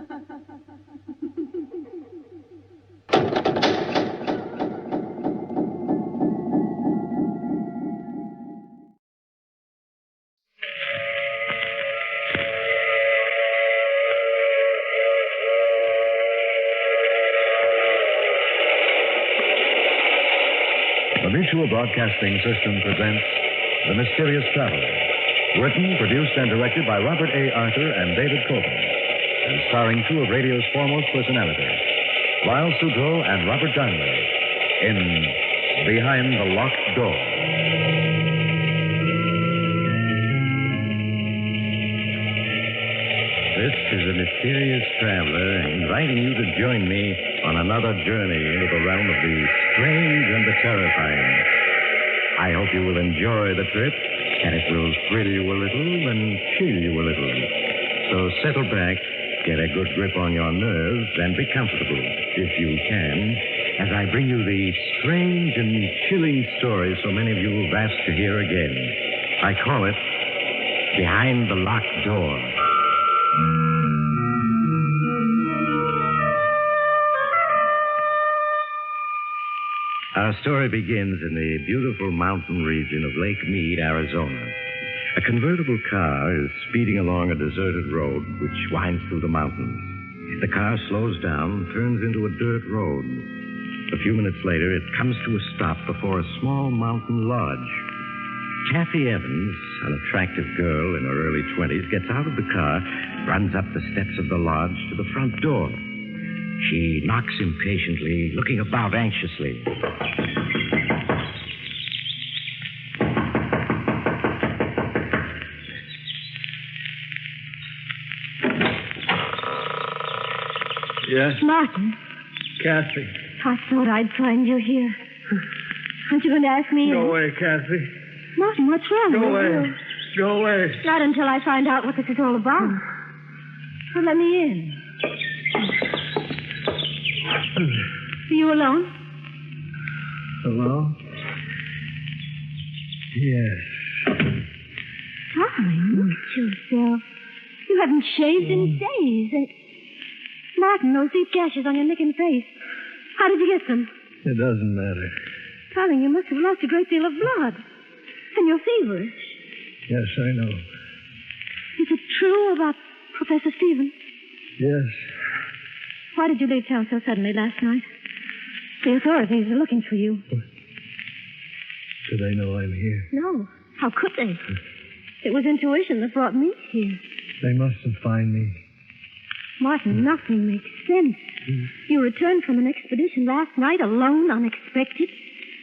The Mutual Broadcasting System presents The Mysterious Traveler. Written, produced, and directed by Robert A. Arthur and David Coulton. And starring two of radio's foremost personalities, Lyle Sutro and Robert Darnley, in Behind the Locked Door. This is the Mysterious Traveler inviting you to join me on another journey into the realm of the strange and the terrifying. I hope you will enjoy the trip, and it will thrill you a little and chill you a little. So settle back, get a good grip on your nerves, and be comfortable, if you can, as I bring you the strange and chilling story so many of you have asked to hear again. I call it Behind the Locked Door. Our story begins in the beautiful mountain region of Lake Mead, Arizona. A convertible car is speeding along a deserted road which winds through the mountains. The car slows down, turns into a dirt road. A few minutes later, it comes to a stop before a small mountain lodge. Kathy Evans, an attractive girl in her early 20s, gets out of the car, runs up the steps of the lodge to the front door. She knocks impatiently, looking about anxiously. Yes? Martin, Kathy. I thought I'd find you here. Aren't you going to ask me? Go away, Kathy. Martin, what's wrong? Go with away. you? Go away. Not until I find out what this is all about. Well, let me in. Are you alone? Hello? Yes. Darling, look at yourself. You haven't shaved in days. Martin, those deep gashes on your neck and face. How did you get them? It doesn't matter. Darling, you must have lost a great deal of blood. And you're feverish. Yes, I know. Is it true about Professor Stevens? Yes. Why did you leave town so suddenly last night? The authorities are looking for you. Do they know I'm here? No. How could they? It was intuition that brought me here. They mustn't find me. Martin, nothing makes sense. You returned from an expedition last night alone, unexpected.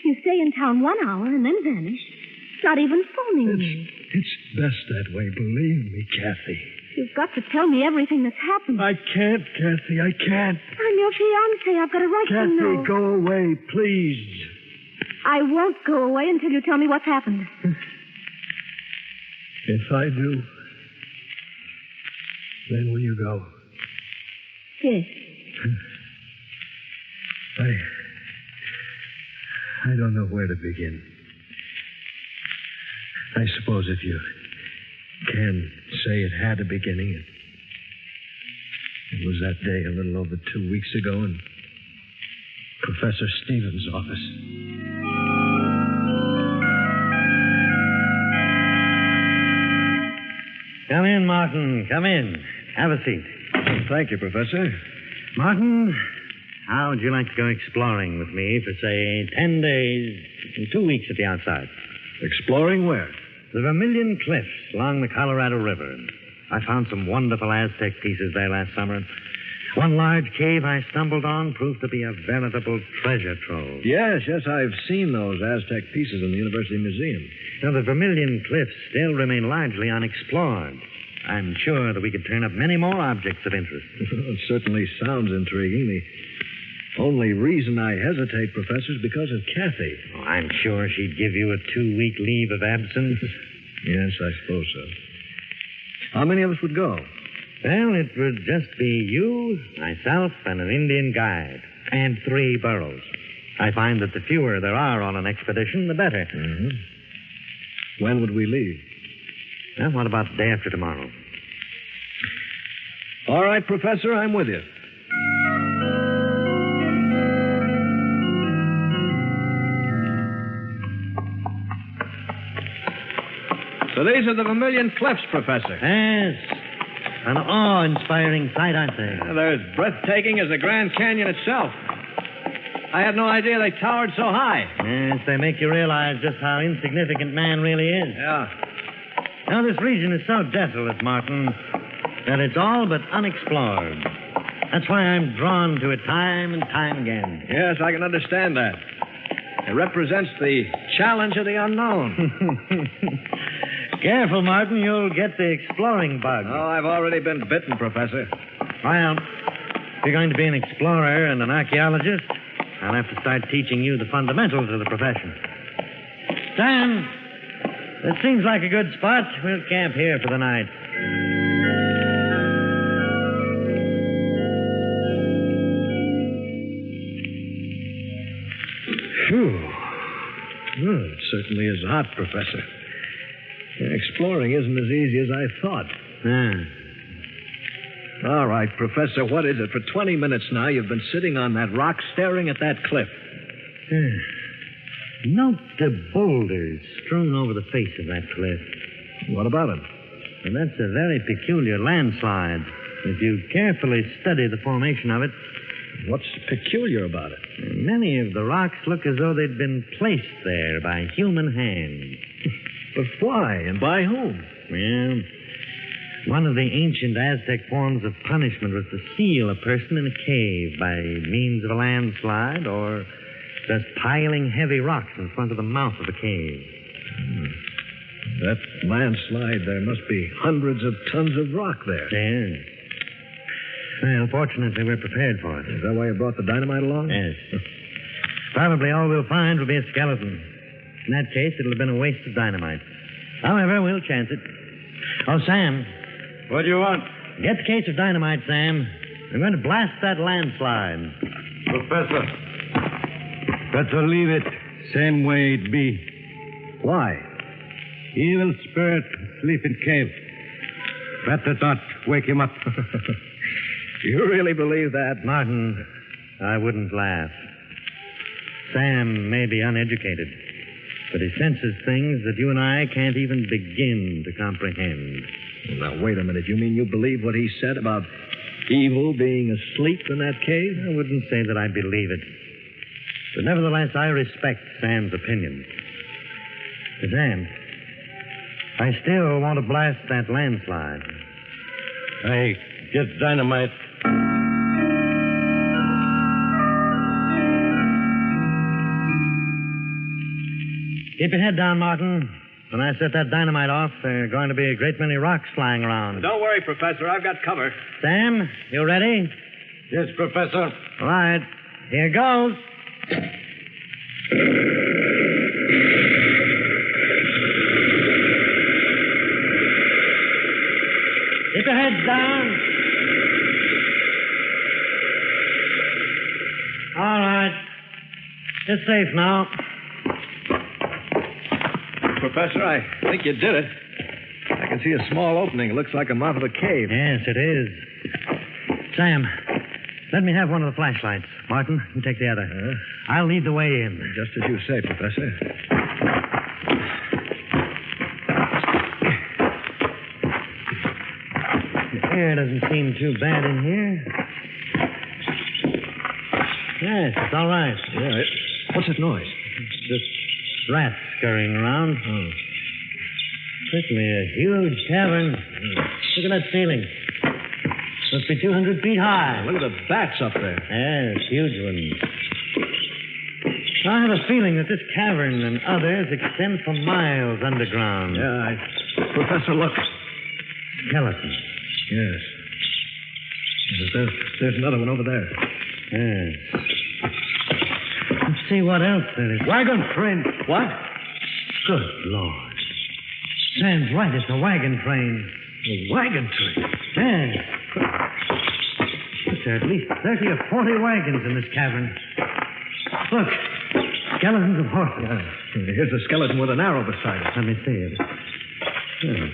You stay in town 1 hour and then vanish. Not even phoning me. It's best that way, believe me, Kathy. You've got to tell me everything that's happened. I can't, Kathy, I can't. I'm your fiancée. I've got a right to know. Kathy, go away, please. I won't go away until you tell me what's happened. If I do, then will you go? Yes. I don't know where to begin. I suppose if you can say it had a beginning, it was that day a little over 2 weeks ago in Professor Stevens' office. Come in, Martin. Come in. Have a seat. Thank you, Professor. Martin, how would you like to go exploring with me for, say, 10 days, 2 weeks at the outside? Exploring where? The Vermilion Cliffs along the Colorado River. I found some wonderful Aztec pieces there last summer. One large cave I stumbled on proved to be a veritable treasure trove. Yes, I've seen those Aztec pieces in the University Museum. Now, the Vermilion Cliffs still remain largely unexplored. I'm sure that we could turn up many more objects of interest. It certainly sounds intriguing. The only reason I hesitate, Professor, is because of Kathy. Oh, I'm sure she'd give you a 2-week leave of absence. Yes, I suppose so. How many of us would go? Well, it would just be you, myself, and an Indian guide, and 3 burros. I find that the fewer there are on an expedition, the better. Mm-hmm. When would we leave? Well, what about the day after tomorrow? All right, Professor, I'm with you. So these are the Vermilion Cliffs, Professor. Yes. An awe-inspiring sight, aren't they? They're as breathtaking as the Grand Canyon itself. I had no idea they towered so high. Yes, they make you realize just how insignificant man really is. Yeah. Now, this region is so desolate, Martin, that it's all but unexplored. That's why I'm drawn to it time and time again. Yes, I can understand that. It represents the challenge of the unknown. Careful, Martin. You'll get the exploring bug. Oh, I've already been bitten, Professor. Well, if you're going to be an explorer and an archaeologist, I'll have to start teaching you the fundamentals of the profession. Sam, it seems like a good spot. We'll camp here for the night. Phew. Well, it certainly is hot, Professor. Exploring isn't as easy as I thought. All right, Professor, what is it? For 20 minutes now, you've been sitting on that rock staring at that cliff. Note the boulders strewn over the face of that cliff. What about them? And that's a very peculiar landslide. If you carefully study the formation of it, What's peculiar about it? many of the rocks look as though they'd been placed there by human hands. But why and by whom? Well, one of the ancient Aztec forms of punishment was to seal a person in a cave by means of a landslide or just piling heavy rocks in front of the mouth of the cave. That landslide, there must be hundreds of tons of rock there. Yes. Well, fortunately, we're prepared for it. Is that why you brought the dynamite along? Yes. Probably all we'll find will be a skeleton. In that case, it'll have been a waste of dynamite. However, we'll chance it. Oh, Sam. What do you want? Get the case of dynamite, Sam. I'm going to blast that landslide. Professor, better leave it same way it be. Why? Evil spirit sleep in cave. Better not wake him up. You really believe that? Martin, I wouldn't laugh. Sam may be uneducated, but he senses things that you and I can't even begin to comprehend. Now, wait a minute. You mean you believe what he said about evil being asleep in that cave? I wouldn't say that I believe it. But nevertheless, I respect Sam's opinion. But Sam, I still want to blast that landslide. I get dynamite. Keep your head down, Martin. When I set that dynamite off, there are going to be a great many rocks flying around. Don't worry, Professor. I've got cover. Sam, you ready? Yes, Professor. All right. Here goes. Keep your heads down. All right. It's safe now. Professor, I think you did it. I can see a small opening. It looks like a mouth of a cave. Yes, it is. Sam, let me have one of the flashlights. Martin, you take the other. I'll lead the way in. Just as you say, Professor. The air doesn't seem too bad in here. Yes, it's all right. Yeah, what's that noise? Just rats scurrying around. Oh. Certainly a huge cavern. Look at that ceiling. Must be 200 feet high. Look at the bats up there. Yes, huge ones. I have a feeling that this cavern and others extend for miles underground. Yeah, Professor, look. Skeleton. Yes. There's another one over there. Yes. Let's see what else there is. Wagon train. What? Good Lord. Sam's right. It's a wagon train. A wagon train? Yes. There are at least 30 or 40 wagons in this cavern. Look. Skeletons of horses. Yeah. Here's a skeleton with an arrow beside it. Let me see it. Oh.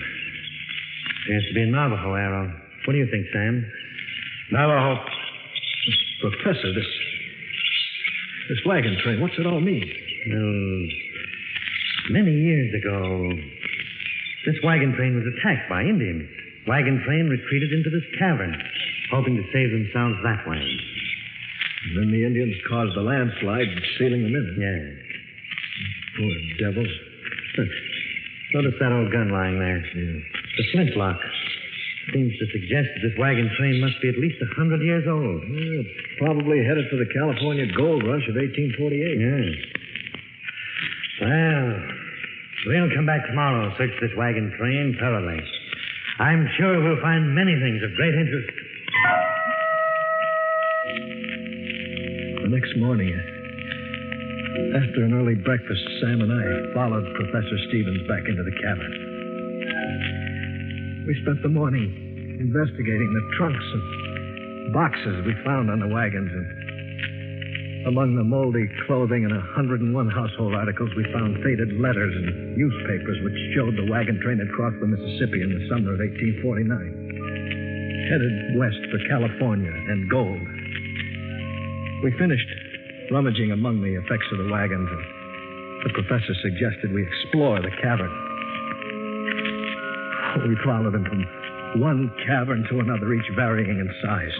Appears to be a Navajo arrow. What do you think, Sam? Navajo. Professor, this wagon train, what's it all mean? Well, many years ago, this wagon train was attacked by Indians. Wagon train retreated into this cavern, hoping to save themselves that way. And then the Indians caused a landslide, sealing them in. Yes. Poor devils. Notice that old gun lying there. Yeah. The flintlock. Seems to suggest that this wagon train must be at least 100 years old. Yeah, probably headed for the California gold rush of 1848. Yes. Well, we'll come back tomorrow and search this wagon train thoroughly. I'm sure we'll find many things of great interest. The next morning, after an early breakfast, Sam and I followed Professor Stevens back into the cavern. We spent the morning investigating the trunks and boxes we found on the wagons. And among the moldy clothing and 101 household articles, we found faded letters and newspapers which showed the wagon train had crossed the Mississippi in the summer of 1849, headed west for California and gold. We finished rummaging among the effects of the wagons, and the professor suggested we explore the cavern. We followed him from one cavern to another, each varying in size.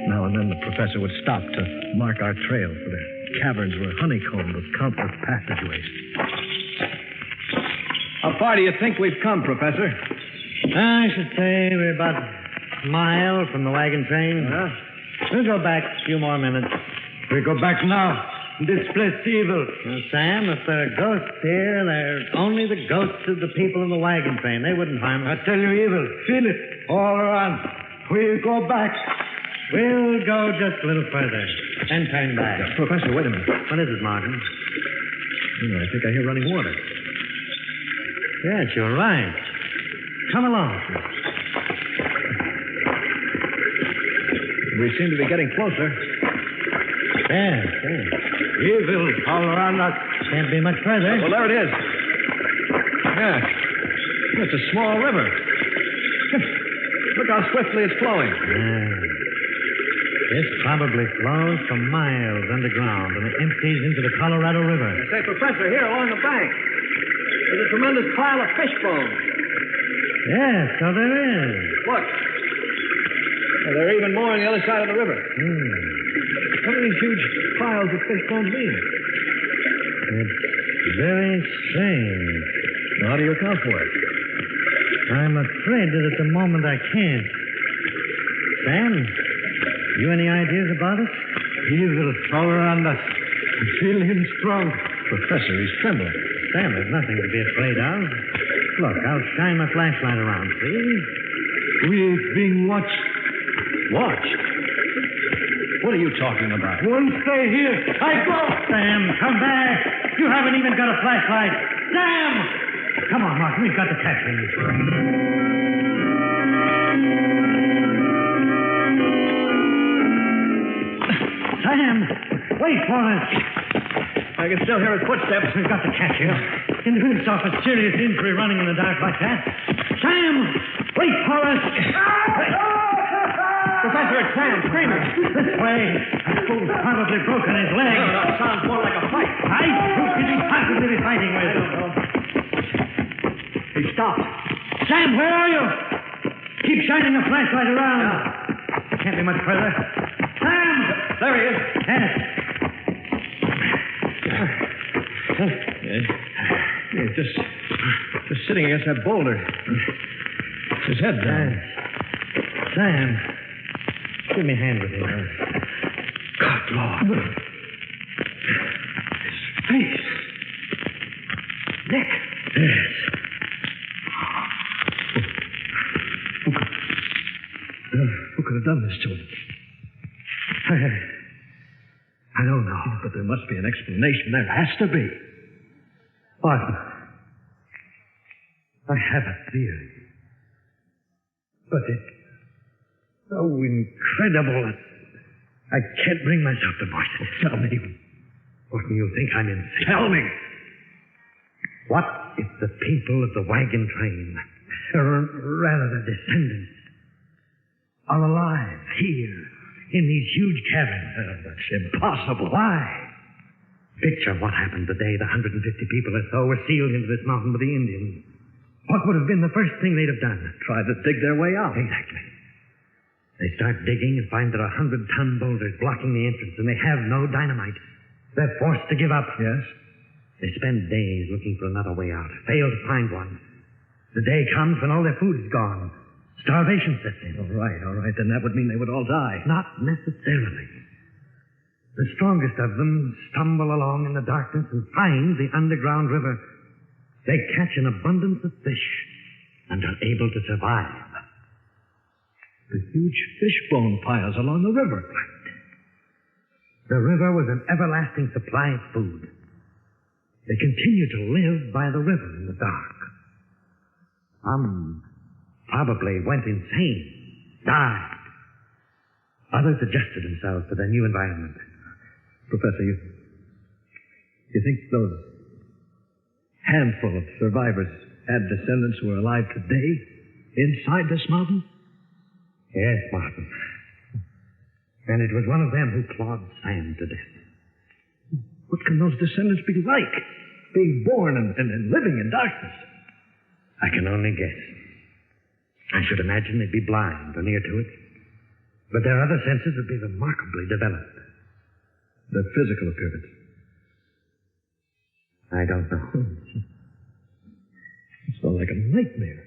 Now and then the professor would stop to mark our trail, for the caverns were honeycombed with countless passageways. How far do you think we've come, Professor? I should say we're about a mile from the wagon train. We'll go back a few more minutes. We go back now. This place is evil. Well, Sam, if there are ghosts here, they're only the ghosts of the people in the wagon train. They wouldn't harm us. I tell you, evil. Feel it. All around. We'll go back. We'll go just a little further and turn back. Professor, wait a minute. What is it, Martin? I think I hear running water. Yes, you're right. Come along. We seem to be getting closer. Yes. Evil all around us. Can't be much further. Well, there it is. Yeah. It's a small river. Look how swiftly it's flowing. This probably flows for miles underground and it empties into the Colorado River. Say, Professor, here along the bank, there's a tremendous pile of fish bones. Yes, so there is. Look. Well, there are even more on the other side of the river. What do these huge piles of fish bones mean? It's very strange. How do you account for it? I'm afraid that at the moment I can't. Sam, you any ideas about it? Evil all around us. Feel him strong. Professor, he's trembling. Sam, there's nothing to be afraid of. Look, I'll shine my flashlight around, see? We're being watched. Watched? What are you talking about? Won't stay here. I go. Sam, come back. You haven't even got a flashlight. Sam! Come on, Martin. We've got to catch him. Sam! Wait for us. I can still hear his footsteps. We've got to catch him. Can you stop a serious injury running in the dark like that? Sam! Wait for us! Professor, it's Sam, screaming. This way. That fool's probably broken his leg. No, it sounds more like a fight. Fight? Who could he possibly be fighting with? He stopped. Sam, where are you? Keep shining the flashlight around. Can't be much further. Sam! There he is. Yes. He's just sitting against that boulder. His head down. Sam, give me a hand with him. God, Lord. His face. Neck. Yes. Who could have done this to him? I don't know. But there must be an explanation. There has to be. Martin, I have a theory. But it's so incredible that I can't bring myself to voice it. Tell me. What do you think I'm insane? Tell me. What if the people of the wagon train, or rather the descendants are alive here in these huge caverns. That's impossible. Why? Picture what happened the day the 150 people or so were sealed into this mountain with the Indians. What would have been the first thing they'd have done? Try to dig their way out. Exactly. They start digging and find there are 100-ton boulders blocking the entrance, and they have no dynamite. They're forced to give up. Yes? They spend days looking for another way out, fail to find one. The day comes when all their food is gone. Starvation sets in. All right. Then that would mean they would all die. Not necessarily. The strongest of them stumble along in the darkness and find the underground river. They catch an abundance of fish and are able to survive. The huge fish bone piles along the river. The river was an everlasting supply of food. They continue to live by the river in the dark. Some probably went insane, died. Others adjusted themselves to their new environment. Professor, you think those handful of survivors had descendants who are alive today inside this mountain? Yes, Martin. And it was one of them who clawed Sam to death. What can those descendants be like? Being born and living in darkness. I can only guess. I should imagine they'd be blind or near to it. But their other senses would be remarkably developed. Their physical appearance. I don't know. It's all like a nightmare.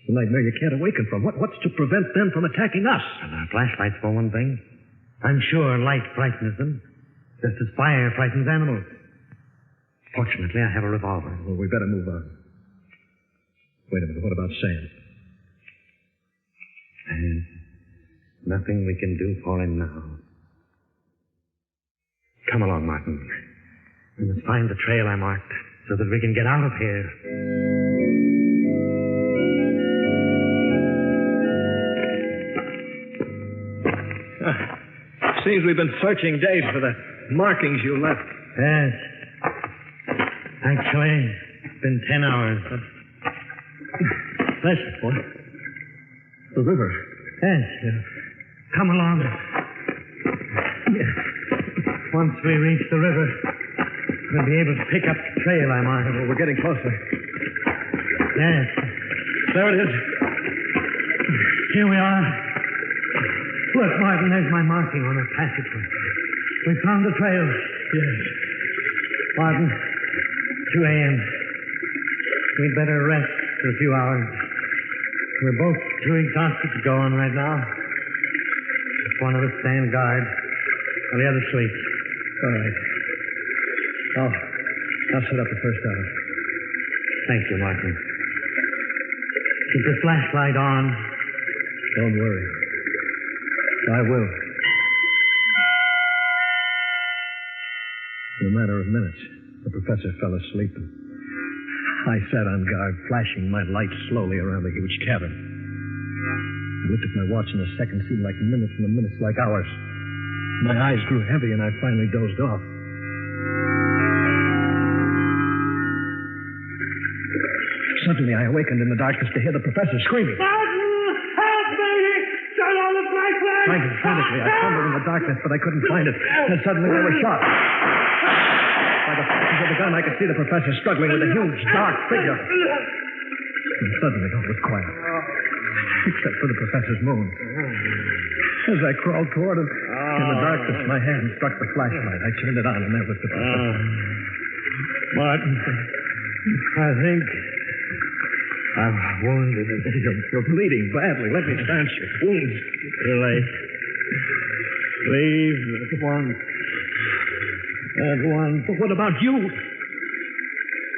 It's a nightmare you can't awaken from. What's to prevent them from attacking us? And our flashlights, for one thing. I'm sure light frightens them, just as fire frightens animals. Fortunately, I have a revolver. Well, we better move on. Wait a minute. What about Sam? And nothing we can do for him now. Come along, Martin. We must find the trail I marked so that we can get out of here. Seems we've been searching days for the markings you left. Yes. Actually, it's been 10 hours. But... Listen. What? The river. Yes. Come along. Yeah. Once we reach the river, we'll be able to pick up the trail I marked. Well, we're getting closer. Yes. There it is. Here we are. Look, Martin, there's my marking on a passageway. We found the trail. Yes. Martin, 2 a.m. We'd better rest for a few hours. We're both too exhausted to go on right now. Just one of us stand guard, and the other sleep. All right. I'll set up the first hour. Thank you, Martin. Keep the flashlight on. Don't worry. I will. In a matter of minutes, the professor fell asleep. I sat on guard, flashing my light slowly around the huge cavern. I looked at my watch, and the seconds seemed like minutes, and the minutes like hours. My eyes grew heavy, and I finally dozed off. Suddenly, I awakened in the darkness to hear the professor screaming. Martin, help me! Turn on the flashlight! Fighting frantically, I fumbled in the darkness, but I couldn't find it. And suddenly, there was shot. By the flashes of the gun, I could see the professor struggling with a huge, dark figure. And suddenly, all was quiet. Except for the professor's moan. As I crawled toward him, in the darkness, my hand struck the flashlight. I turned it on, and there was the professor. Martin, I think I'm wounded. You're bleeding badly. Let me stanch your wounds. Too late. Leave at once. At once. But what about you?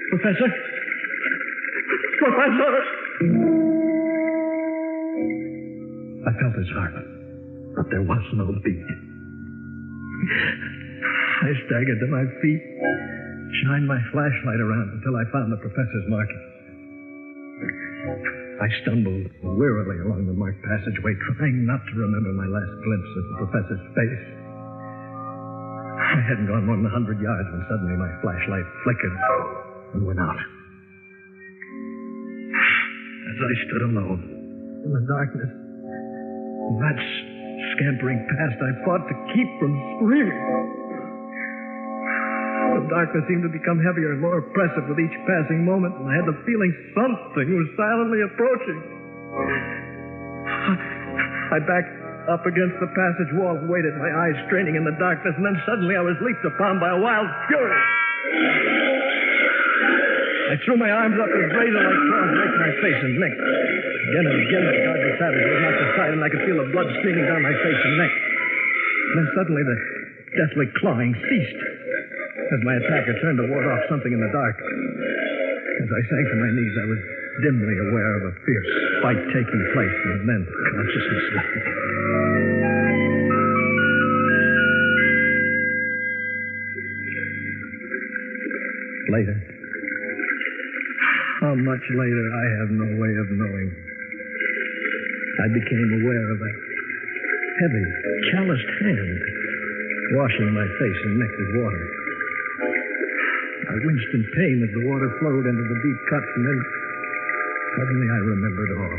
Professor? Professor! I felt his heart, but there was no beat. I staggered to my feet, shined my flashlight around until I found the professor's marking. I stumbled wearily along the marked passageway, trying not to remember my last glimpse of the professor's face. I hadn't gone more than 100 yards when suddenly my flashlight flickered and went out. As I stood alone in the darkness, That scampering past, I fought to keep from screaming. The darkness seemed to become heavier and more oppressive with each passing moment, and I had the feeling something was silently approaching. I backed up against the passage wall and waited, my eyes straining in the darkness, and then suddenly I was leaped upon by a wild fury. I threw my arms up as razor-like claws raked my face and neck. Again and again, the guard savage was knocked aside, and I could feel the blood streaming down my face and neck. And then suddenly the deathly clawing ceased as my attacker turned to ward off something in the dark. As I sank to my knees, I was dimly aware of a fierce fight taking place, and then consciousness left. Later. How much later, I have no way of knowing. I became aware of a heavy, calloused hand washing my face and neck with water. I winced in pain as the water flowed into the deep cuts, and then suddenly I remembered all.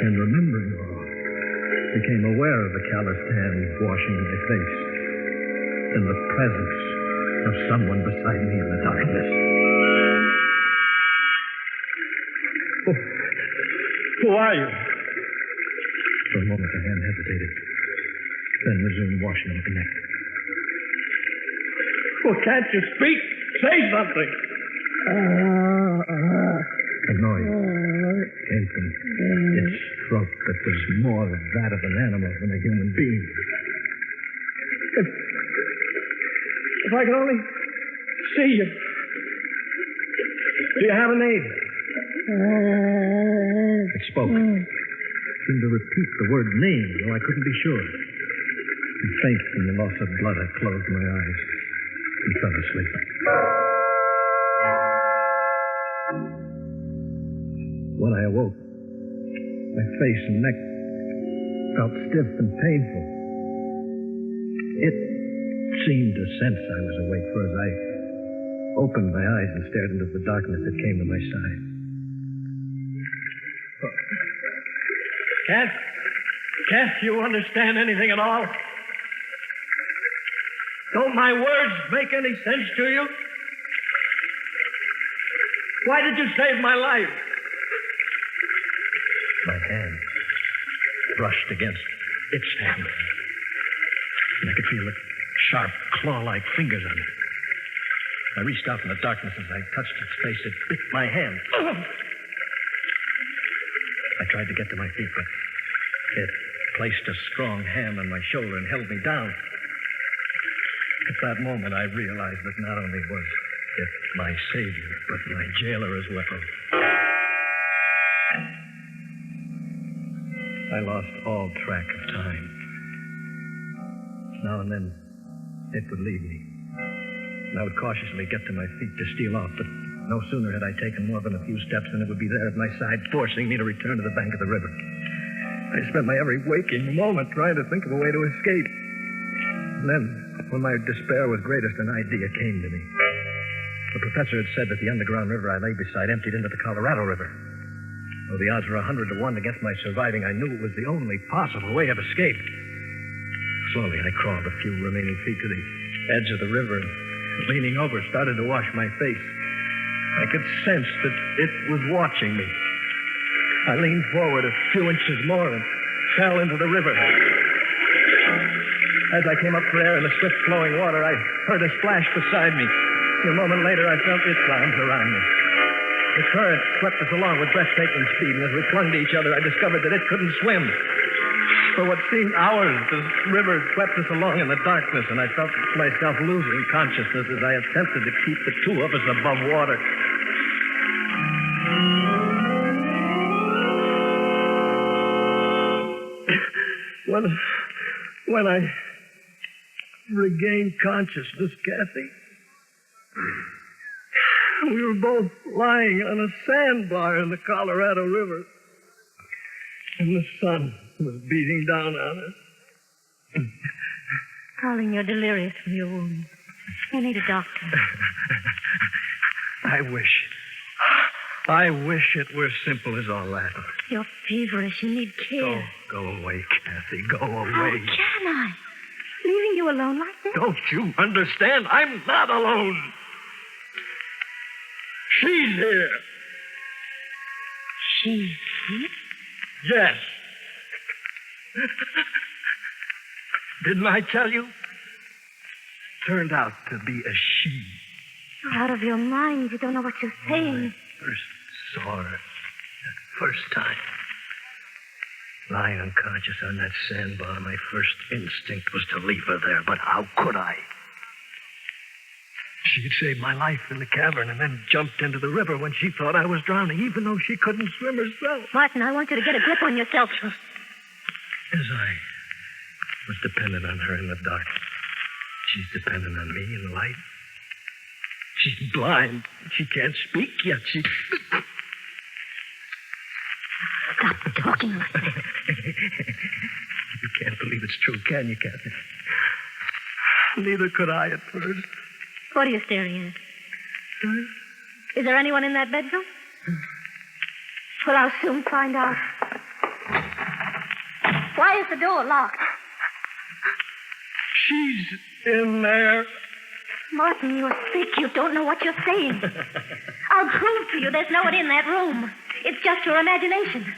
And remembering all, became aware of the calloused hand washing my face and the presence of someone beside me in the darkness. Oh, who are you? For a moment, the hand hesitated, then resumed washing of the neck. Well, can't you speak? Say something. A noise came from its throat that was more that of an animal than a human being. If I could only see you. Do you have a name? It spoke. It seemed to repeat the word name, though I couldn't be sure. And faint from the loss of blood, I closed my eyes and fell asleep. When I awoke, my face and neck felt stiff and painful. It seemed to sense I was awake, for as I opened my eyes and stared into the darkness, it came to my side. Can't you understand anything at all? Don't my words make any sense to you? Why did you save my life? My hand brushed against its hand, and I could feel the sharp, claw-like fingers on it. I reached out in the darkness. As I touched its face, it bit my hand. I tried to get to my feet, but it placed a strong hand on my shoulder and held me down. At that moment, I realized that not only was it my savior, but my jailer as well. I lost all track of time. Now and then, it would leave me. And I would cautiously get to my feet to steal off, but no sooner had I taken more than a few steps than it would be there at my side, forcing me to return to the bank of the river. I spent my every waking moment trying to think of a way to escape. And then, when my despair was greatest, an idea came to me. The professor had said that the underground river I lay beside emptied into the Colorado River. Though the odds were 100 to 1 against my surviving, I knew it was the only possible way of escape. Slowly, I crawled a few remaining feet to the edge of the river and, leaning over, started to wash my face. I could sense that it was watching me. I leaned forward a few inches more and fell into the river. As I came up for air in the swift-flowing water, I heard a splash beside me. A moment later, I felt its arms around me. The current swept us along with breathtaking speed, and as we clung to each other, I discovered that it couldn't swim. For what seemed hours, the river swept us along in the darkness, and I felt myself losing consciousness as I attempted to keep the two of us above water. When I regained consciousness, Kathy, we were both lying on a sandbar in the Colorado River, and the sun was beating down on us. Darling, you're delirious from your wound. You need a doctor. I wish it were simple as all that. You're feverish. You need care. Go away, Kathy. Go How away. can I? Leaving you alone like this? Don't you understand? I'm not alone. She's here. She's here? Yes. Didn't I tell you? Turned out to be a she. You're out of your mind. You don't know what you're saying. First saw her. That first time. Lying unconscious on that sandbar, my first instinct was to leave her there, but how could I? She'd saved my life in the cavern and then jumped into the river when she thought I was drowning, even though she couldn't swim herself. Martin, I want you to get a grip on yourself. As I was dependent on her in the dark, she's dependent on me in the light. She's blind. She can't speak yet. She... Stop talking like that. You can't believe it's true, can you, Kathy? Neither could I at first. What are you staring at? Is there anyone in that bedroom? Well, I'll soon find out. Why is the door locked? She's in there. Martin, you're sick. You don't know what you're saying. I'll prove to you there's no one in that room. It's just your imagination.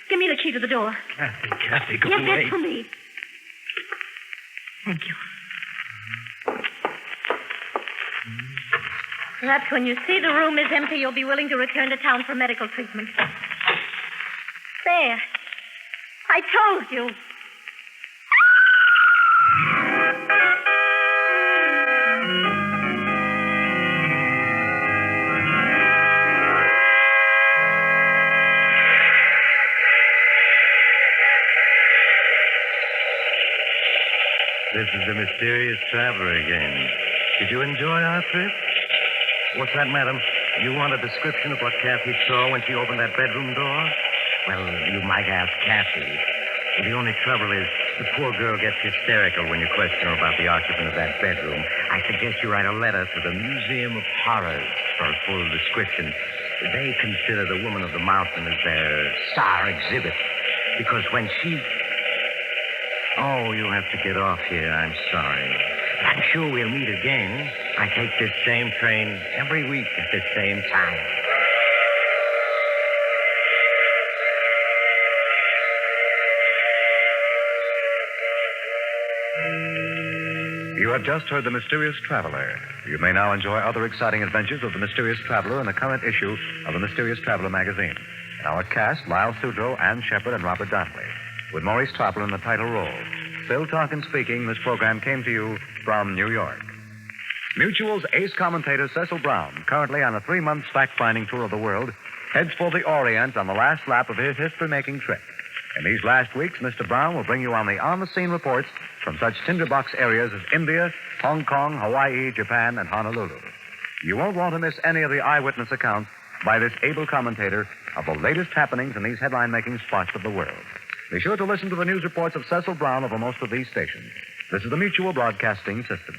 Give me the key to the door. Kathy, go Give away. it to me. Thank you. Perhaps when you see the room is empty, you'll be willing to return to town for medical treatment. There. I told you. This is the mysterious traveler again. Did you enjoy our trip? What's that, madam? You want a description of what Kathy saw when she opened that bedroom door? Well, you might ask Kathy. The only trouble is the poor girl gets hysterical when you question her about the occupant of that bedroom. I suggest you write a letter to the Museum of Horrors for a full description. They consider the Woman of the Mountain as their star exhibit. Because when she... Oh, you have to get off here. I'm sorry. I'm sure we'll meet again. I take this same train every week at this same time. You have just heard The Mysterious Traveler. You may now enjoy other exciting adventures of The Mysterious Traveler in the current issue of The Mysterious Traveler magazine. In our cast, Lyle Sudrow, Ann Shepard, and Robert Donnelly, with Maurice Topple in the title role. Phil Tarkin speaking. This program came to you from New York. Mutual's ace commentator Cecil Brown, currently on a 3-month fact-finding tour of the world, heads for the Orient on the last lap of his history-making trip. In these last weeks, Mr. Brown will bring you on-the-scene reports from such tinderbox areas as India, Hong Kong, Hawaii, Japan, and Honolulu. You won't want to miss any of the eyewitness accounts by this able commentator of the latest happenings in these headline-making spots of the world. Be sure to listen to the news reports of Cecil Brown over most of these stations. This is the Mutual Broadcasting System.